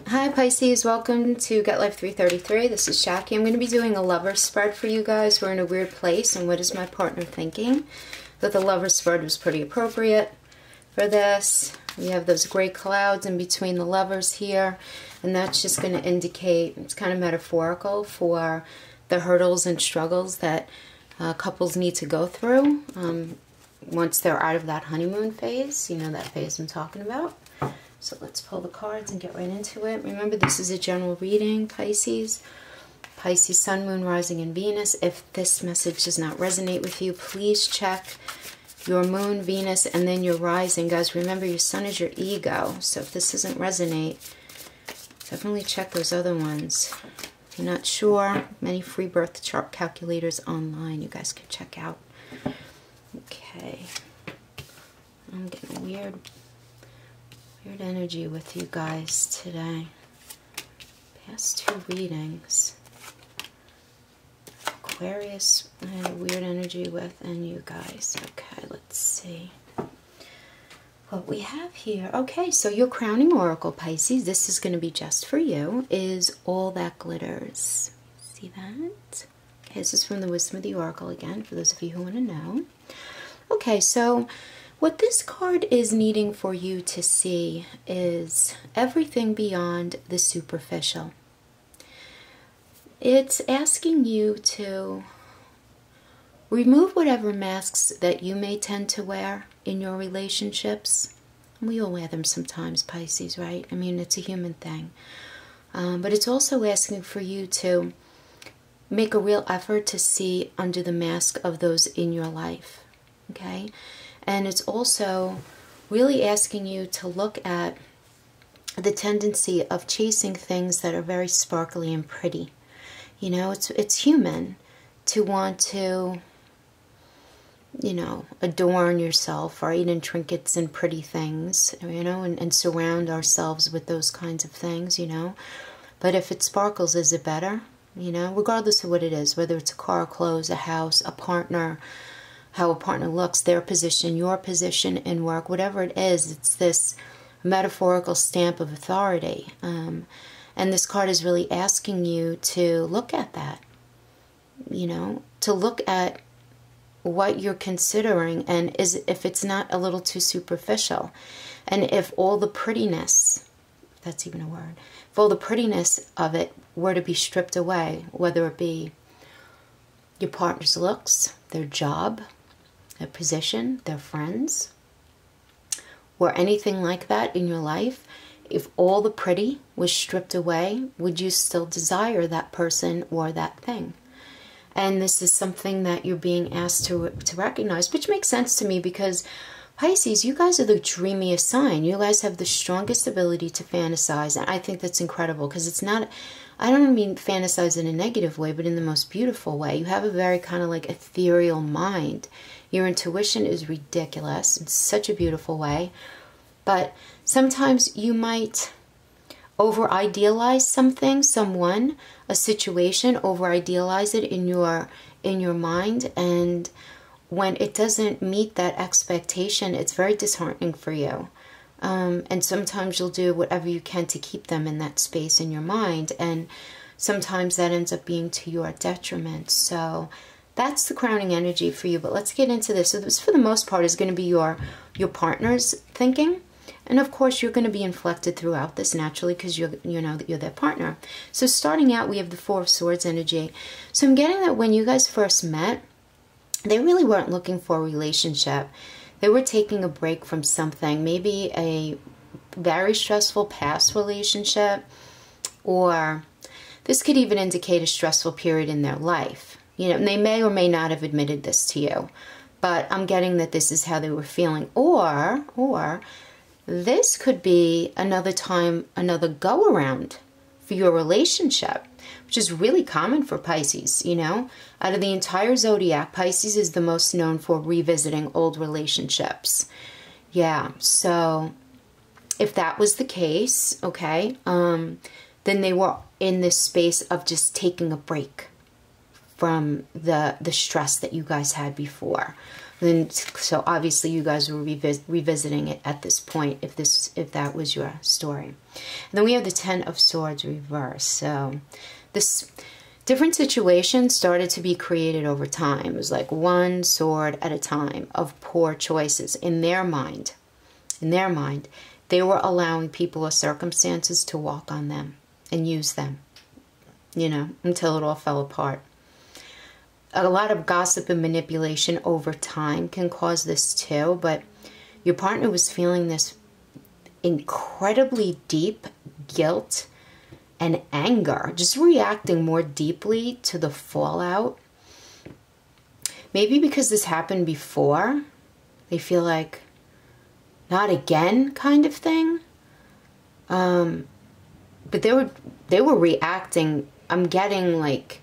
Hi Pisces, welcome to Get Life 333. This is Jackie. I'm going to be doing a lover's spread for you guys. We're in a weird place, and what is my partner thinking? That the lover's spread was pretty appropriate for this. We have those gray clouds in between the lovers here, and that's just going to indicate, it's kind of metaphorical for the hurdles and struggles that couples need to go through once they're out of that honeymoon phase. You know that phase I'm talking about. So let's pull the cards and get right into it. Remember, this is a general reading, Pisces. Pisces, Sun, Moon, Rising, and Venus. If this message does not resonate with you, please check your Moon, Venus, and then your Rising. Guys, remember, your Sun is your ego. So if this doesn't resonate, definitely check those other ones. If you're not sure, many free birth chart calculators online you guys can check out. Okay. I'm getting weird energy with you guys today. Past two readings. Aquarius, I had weird energy with, and you guys. Okay, let's see what we have here. Okay, so your crowning oracle, Pisces, this is going to be just for you, is All That Glitters. See that? Okay, this is from the Wisdom of the Oracle again, for those of you who want to know. Okay, so what this card is needing for you to see is everything beyond the superficial. It's asking you to remove whatever masks that you may tend to wear in your relationships. We all wear them sometimes, Pisces, right? I mean, it's a human thing. But it's also asking for you to make a real effort to see under the mask of those in your life, okay? And it's also really asking you to look at the tendency of chasing things that are very sparkly and pretty. You know, it's human to want to, you know, adorn yourself, right, in trinkets and pretty things, you know, and surround ourselves with those kinds of things, you know. But if it sparkles, is it better? You know, regardless of what it is, whether it's a car, clothes, a house, a partner, how a partner looks, their position, your position in work, whatever it is, it's this metaphorical stamp of authority. And this card is really asking you to look at that, you know, to look at what you're considering, and if it's not a little too superficial, and if all the prettiness, if that's even a word, if all the prettiness of it were to be stripped away, whether it be your partner's looks, their job, their position, their friends, or anything like that in your life, if all the pretty was stripped away, would you still desire that person or that thing? And this is something that you're being asked to recognize, which makes sense to me because Pisces, you guys are the dreamiest sign. You guys have the strongest ability to fantasize, and I think that's incredible because it's not, I don't mean fantasize in a negative way, but in the most beautiful way. You have a very kind of like ethereal mind. Your intuition is ridiculous in such a beautiful way. But sometimes you might over-idealize something, someone, a situation, over-idealize it in your mind. And when it doesn't meet that expectation, it's very disheartening for you. And sometimes you'll do whatever you can to keep them in that space in your mind. And sometimes that ends up being to your detriment. So that's the crowning energy for you. But let's get into this. So this, for the most part, is going to be your partner's thinking. And of course, you're going to be inflected throughout this naturally because you know that you're their partner. So starting out, we have the Four of Swords energy. So I'm getting that when you guys first met, they really weren't looking for a relationship. They were taking a break from something, maybe a very stressful past relationship, or this could even indicate a stressful period in their life. You know, and they may or may not have admitted this to you, but I'm getting that this is how they were feeling. Or this could be another time, another go-around for your relationship, which is really common for Pisces, you know. Out of the entire zodiac, Pisces is the most known for revisiting old relationships. Yeah, so if that was the case, okay, then they were in this space of just taking a break from the stress that you guys had before. And so obviously you guys were revisiting it at this point, if that was your story. And then we have the Ten of Swords reversed. So this different situations started to be created over time. It was like one sword at a time of poor choices in their mind. In their mind, they were allowing people or circumstances to walk on them and use them, you know, until it all fell apart. A lot of gossip and manipulation over time can cause this too, but your partner was feeling this incredibly deep guilt and anger, just reacting more deeply to the fallout. Maybe because this happened before, they feel like, not again kind of thing. But they were reacting, I'm getting like,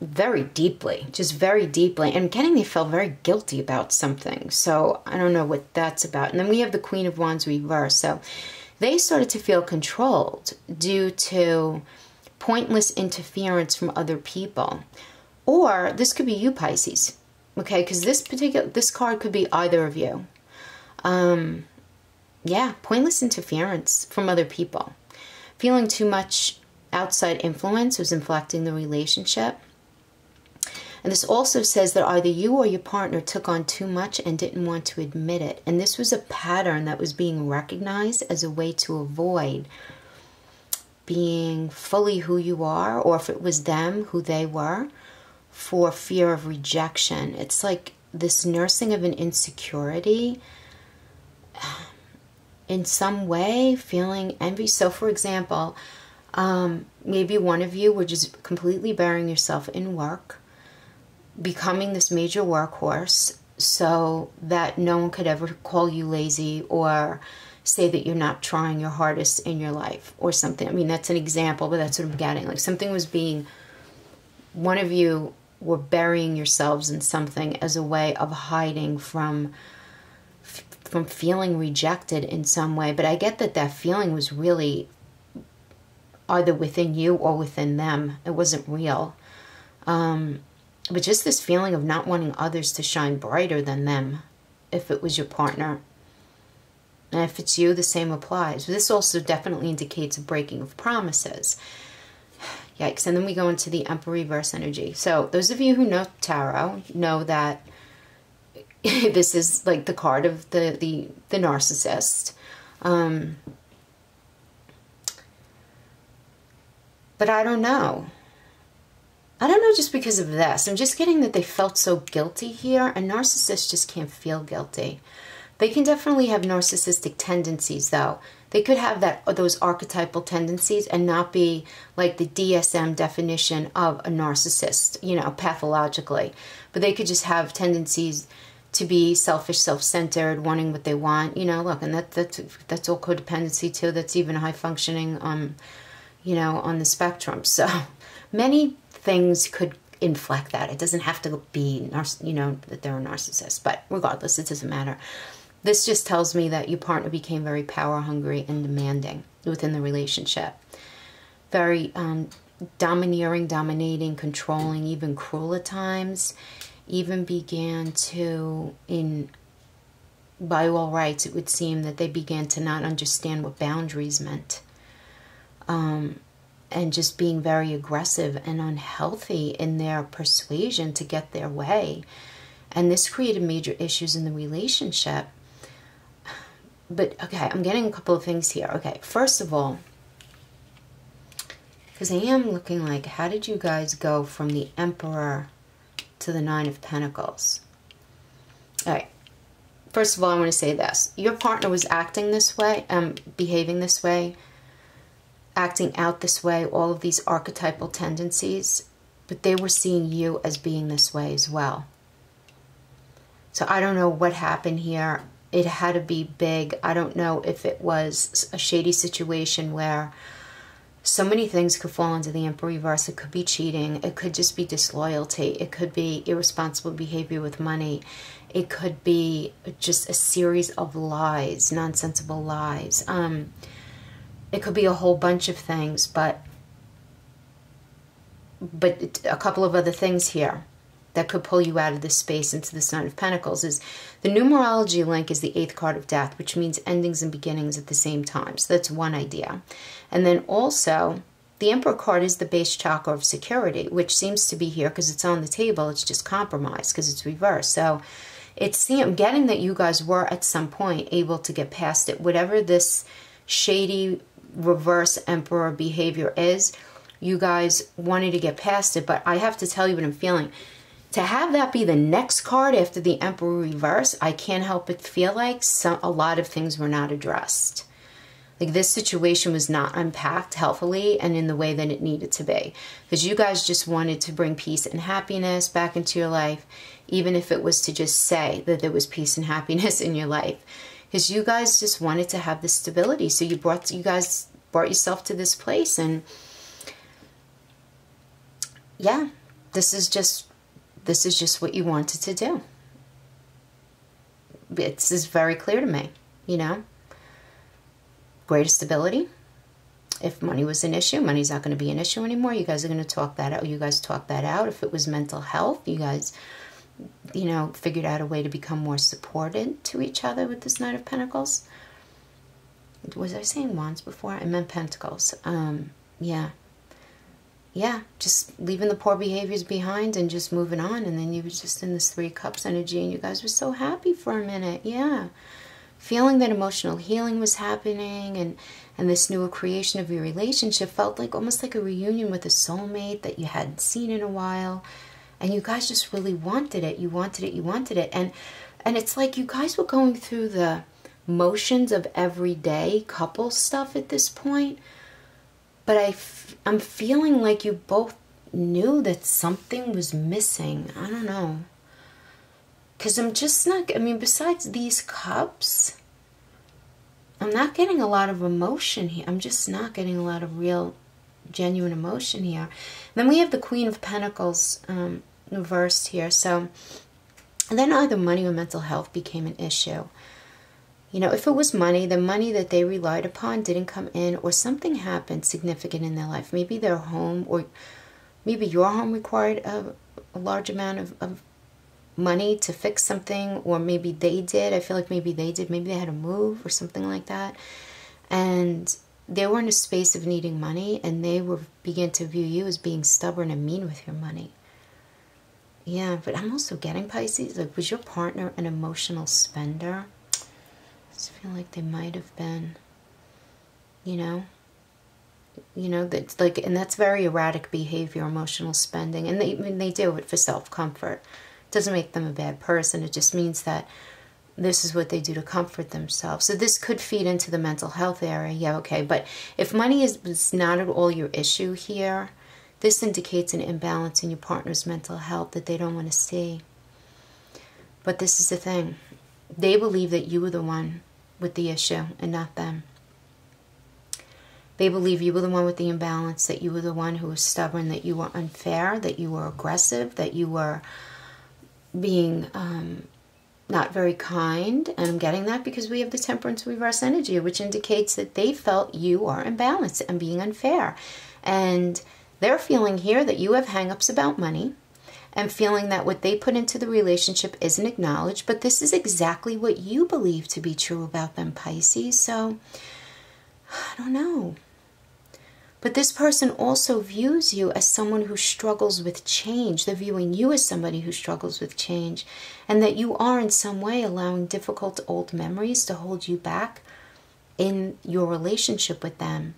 very deeply, just very deeply, and getting they felt very guilty about something. So I don't know what that's about. And then we have the Queen of Wands reversed. So they started to feel controlled due to pointless interference from other people. Or this could be you, Pisces. Okay, because this card could be either of you. Yeah, pointless interference from other people. Feeling too much outside influence was inflecting the relationship. And this also says that either you or your partner took on too much and didn't want to admit it. And this was a pattern that was being recognized as a way to avoid being fully who you are, or if it was them, who they were, for fear of rejection. It's like this nursing of an insecurity, in some way feeling envy. So for example, maybe one of you were just completely burying yourself in work, becoming this major workhorse so that no one could ever call you lazy or say that you're not trying your hardest in your life or something. I mean, that's an example, but that's what I'm getting. Like something was being, one of you were burying yourselves in something as a way of hiding from feeling rejected in some way. But I get that that feeling was really either within you or within them. It wasn't real. But just this feeling of not wanting others to shine brighter than them, if it was your partner. And if it's you, the same applies. This also definitely indicates a breaking of promises. Yikes. And then we go into the Emperor reverse energy. So those of you who know tarot know that this is like the card of the narcissist. But I don't know. I don't know, just because of this. I'm just getting that they felt so guilty here. And narcissists just can't feel guilty. They can definitely have narcissistic tendencies, though. They could have those archetypal tendencies and not be like the DSM definition of a narcissist, you know, pathologically. But they could just have tendencies to be selfish, self-centered, wanting what they want. You know, look, and that's all codependency too. That's even high functioning, you know, on the spectrum. So many things could inflect that. It doesn't have to be, you know, that they're a narcissist. But regardless, it doesn't matter. This just tells me that your partner became very power hungry and demanding within the relationship. Very domineering, dominating, controlling, even cruel at times. Even began to, by all rights, it would seem that they began to not understand what boundaries meant. And just being very aggressive and unhealthy in their persuasion to get their way. And this created major issues in the relationship. But, okay, I'm getting a couple of things here. Okay, first of all, because I am looking like, how did you guys go from the Emperor to the Nine of Pentacles? All right. First of all, I want to say this. Your partner was acting this way, behaving this way, acting out this way, all of these archetypal tendencies, but they were seeing you as being this way as well. So I don't know what happened here. It had to be big. I don't know if it was a shady situation where so many things could fall into the Emperor reverse. It could be cheating. It could just be disloyalty. It could be irresponsible behavior with money. It could be just a series of lies, nonsensical lies. It could be a whole bunch of things, but a couple of other things here. that could pull you out of this space into this Nine of Pentacles is the numerology link is the 8th card of death, which means endings and beginnings at the same time. So that's one idea. And then also, the Emperor card is the base chakra of security, which seems to be here because it's on the table. It's just compromise because it's reversed. So I'm getting that you guys were at some point able to get past it. Whatever this shady reverse Emperor behavior is, you guys wanted to get past it. But I have to tell you what I'm feeling. To have that be the next card after the Emperor reverse, I can't help but feel like a lot of things were not addressed. Like this situation was not unpacked healthily and in the way that it needed to be. Because you guys just wanted to bring peace and happiness back into your life, even if it was to just say that there was peace and happiness in your life. Because you guys just wanted to have this stability. So you guys brought yourself to this place, and yeah, this is just what you wanted to do. This is very clear to me, you know. Greater stability. If money was an issue, money's not going to be an issue anymore. You guys are going to talk that out. You guys talk that out. If it was mental health, you guys, you know, figured out a way to become more supported to each other with this Knight of Pentacles. Was I saying wands before? I meant pentacles. Yeah, just leaving the poor behaviors behind and just moving on. And then you were just in this 3 cups energy and you guys were so happy for a minute. Yeah. Feeling that emotional healing was happening, and this new creation of your relationship felt like almost like a reunion with a soulmate that you hadn't seen in a while. And you guys just really wanted it. You wanted it. You wanted it. And it's like you guys were going through the motions of everyday couple stuff at this point. But I'm feeling like you both knew that something was missing. I don't know. Because I'm just not, I mean, besides these cups, I'm not getting a lot of emotion here. I'm just not getting a lot of real, genuine emotion here. And then we have the Queen of Pentacles reversed here. So then either money or mental health became an issue. You know, if it was money, the money that they relied upon didn't come in, or something happened significant in their life. Maybe their home, or maybe your home required a large amount of money to fix something, or maybe they did. I feel like maybe they did. Maybe they had to move or something like that. And they were in a space of needing money, and they began to view you as being stubborn and mean with your money. Yeah, but I'm also getting, Pisces, like, was your partner an emotional spender? I just feel like they might have been, you know, that's like, and that's very erratic behavior, emotional spending, and they do it for self-comfort. It doesn't make them a bad person. It just means that this is what they do to comfort themselves. So this could feed into the mental health area. Yeah, okay, but if money is not at all your issue here, this indicates an imbalance in your partner's mental health that they don't want to see. But this is the thing. They believe that you were the one with the issue and not them. They believe you were the one with the imbalance, that you were the one who was stubborn, that you were unfair, that you were aggressive, that you were being not very kind. And I'm getting that because we have the Temperance reverse energy, which indicates that they felt you are imbalanced and being unfair. And they're feeling here that you have hang-ups about money, and feeling that what they put into the relationship isn't acknowledged. But this is exactly what you believe to be true about them, Pisces. So, I don't know. But this person also views you as someone who struggles with change. They're viewing you as somebody who struggles with change. And that you are in some way allowing difficult old memories to hold you back in your relationship with them.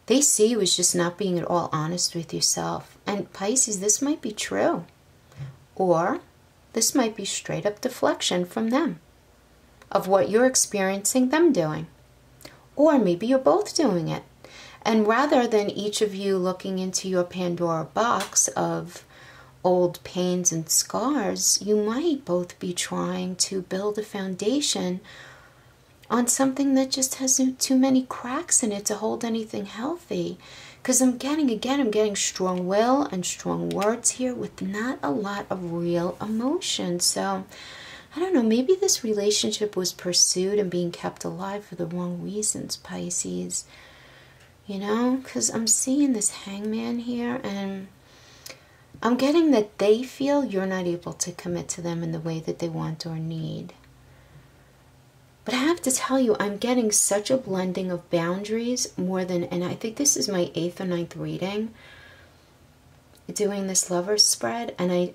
They see you as just not being at all honest with yourself. And Pisces, this might be true. Or this might be straight up deflection from them of what you're experiencing them doing. Or maybe you're both doing it. And rather than each of you looking into your Pandora box of old pains and scars, you might both be trying to build a foundation on something that just has too many cracks in it to hold anything healthy. Because I'm getting strong will and strong words here with not a lot of real emotion. So, I don't know, maybe this relationship was pursued and being kept alive for the wrong reasons, Pisces. You know, because I'm seeing this hangman here, and I'm getting that they feel you're not able to commit to them in the way that they want or need. But I have to tell you, I'm getting such a blending of boundaries more than, and I think this is my 8th or 9th reading, doing this Lovers spread, and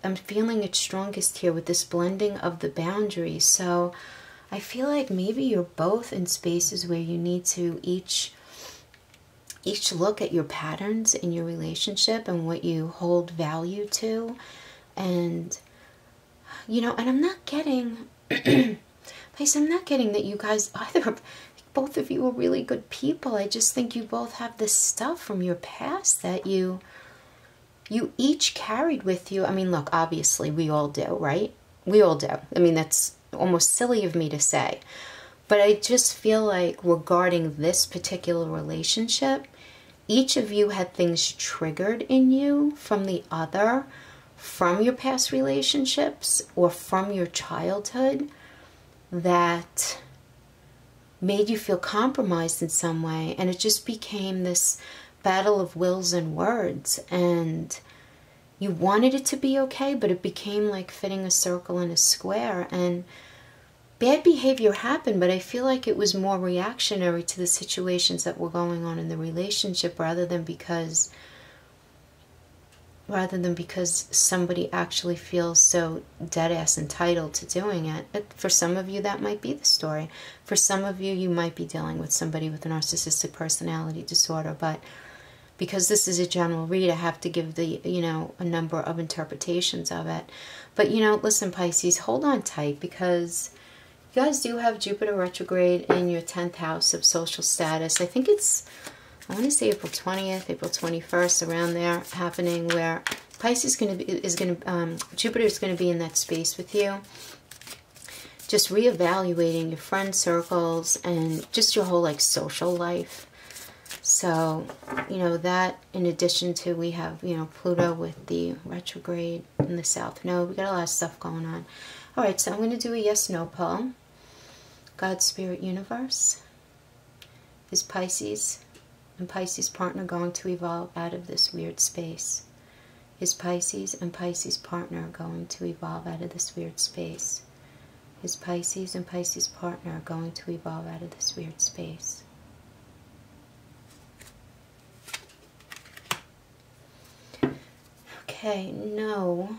I'm feeling it strongest here with this blending of the boundaries. So I feel like maybe you're both in spaces where you need to each look at your patterns in your relationship and what you hold value to. And, you know, and I'm not getting, I'm not getting that you guys, both of you are really good people. I just think you both have this stuff from your past that you each carried with you. I mean, look, obviously we all do, right? We all do. I mean, that's almost silly of me to say. But I just feel like regarding this particular relationship, each of you had things triggered in you from the other, from your past relationships or from your childhood, that made you feel compromised in some way. And it just became this battle of wills and words. And you wanted it to be okay, but it became like fitting a circle in a square. And bad behavior happened, but I feel like it was more reactionary to the situations that were going on in the relationship rather than because somebody actually feels so dead-ass entitled to doing it. But for some of you, that might be the story. For some of you, you might be dealing with somebody with a narcissistic personality disorder. But because this is a general read, I have to give the, a number of interpretations of it. But, listen, Pisces, hold on tight, because you guys do have Jupiter retrograde in your 10th house of social status. I think it's, I want to say April 20th, April 21st, around there, happening, where Pisces Jupiter is going to be in that space with you. Just reevaluating your friend circles and just your whole, social life. So, that in addition to, we have, Pluto with the retrograde in the South Node. We got a lot of stuff going on. All right, so I'm going to do a yes-no poll. God, Spirit, Universe, is Pisces and Pisces partner going to evolve out of this weird space? Is Pisces and Pisces partner going to evolve out of this weird space? Is Pisces and Pisces partner going to evolve out of this weird space? Okay, no,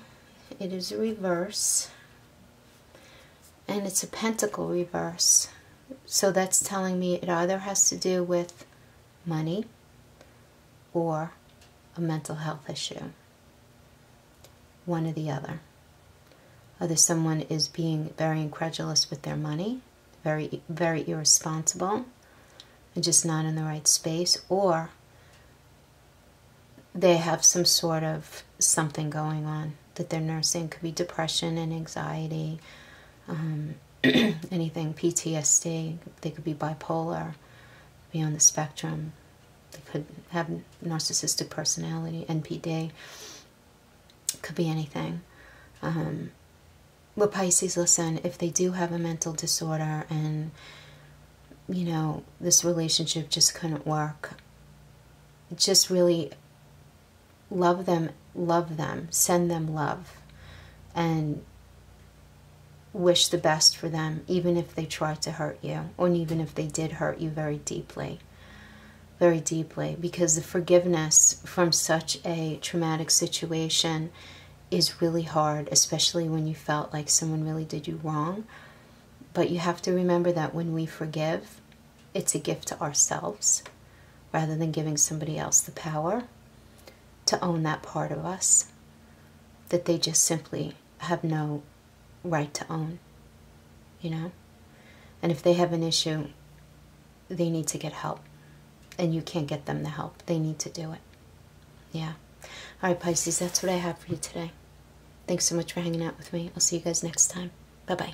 it is a reverse. And it's a pentacle reverse. So that's telling me it either has to do with money or a mental health issue. One or the other. Either someone is being very incredulous with their money, very, very irresponsible, and just not in the right space, or they have some sort of something going on that they're nursing. Could be depression and anxiety, anything, PTSD. They could be bipolar, be on the spectrum. They could have narcissistic personality, NPD. Could be anything. But Pisces, listen, if they do have a mental disorder and, this relationship just couldn't work, just really love them, send them love, and wish the best for them, even if they tried to hurt you, or even if they did hurt you very deeply, because the forgiveness from such a traumatic situation is really hard, especially when you felt like someone really did you wrong. But you have to remember that when we forgive, it's a gift to ourselves, rather than giving somebody else the power to own that part of us that they just simply have no right to own, And if they have an issue, they need to get help. And you can't get them the help. They need to do it. Yeah. All right, Pisces, that's what I have for you today. Thanks so much for hanging out with me. I'll see you guys next time. Bye-bye.